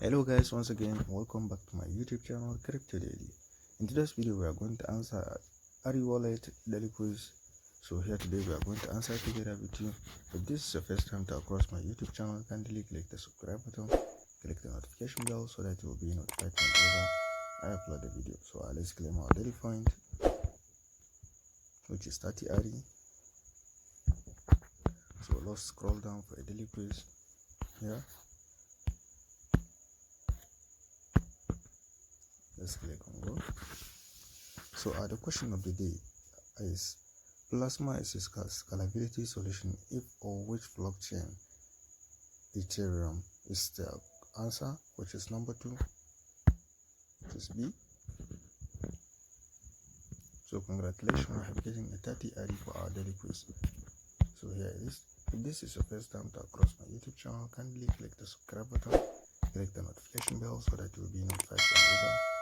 Hello guys, once again welcome back to my YouTube channel Crypto Daily. In today's video we are going to answer ARI wallet daily quiz. So here today we are going to answer together with you. If this is the first time to across my YouTube channel, kindly click the subscribe button, click the notification bell so that you will be notified whenever I upload a video. So let's claim our daily point, which is 30 ARI. So let's scroll down for a daily quiz here. Let's click on go. So the question of the day is, Plasma is a scalability solution if or which blockchain? Ethereum is the answer, which is number 2, which is B. So congratulations on getting a 30 ARI for our daily quiz. So here it is. If this is your first time to across my YouTube channel, kindly click the subscribe button, click the notification bell so that you will be notified whenever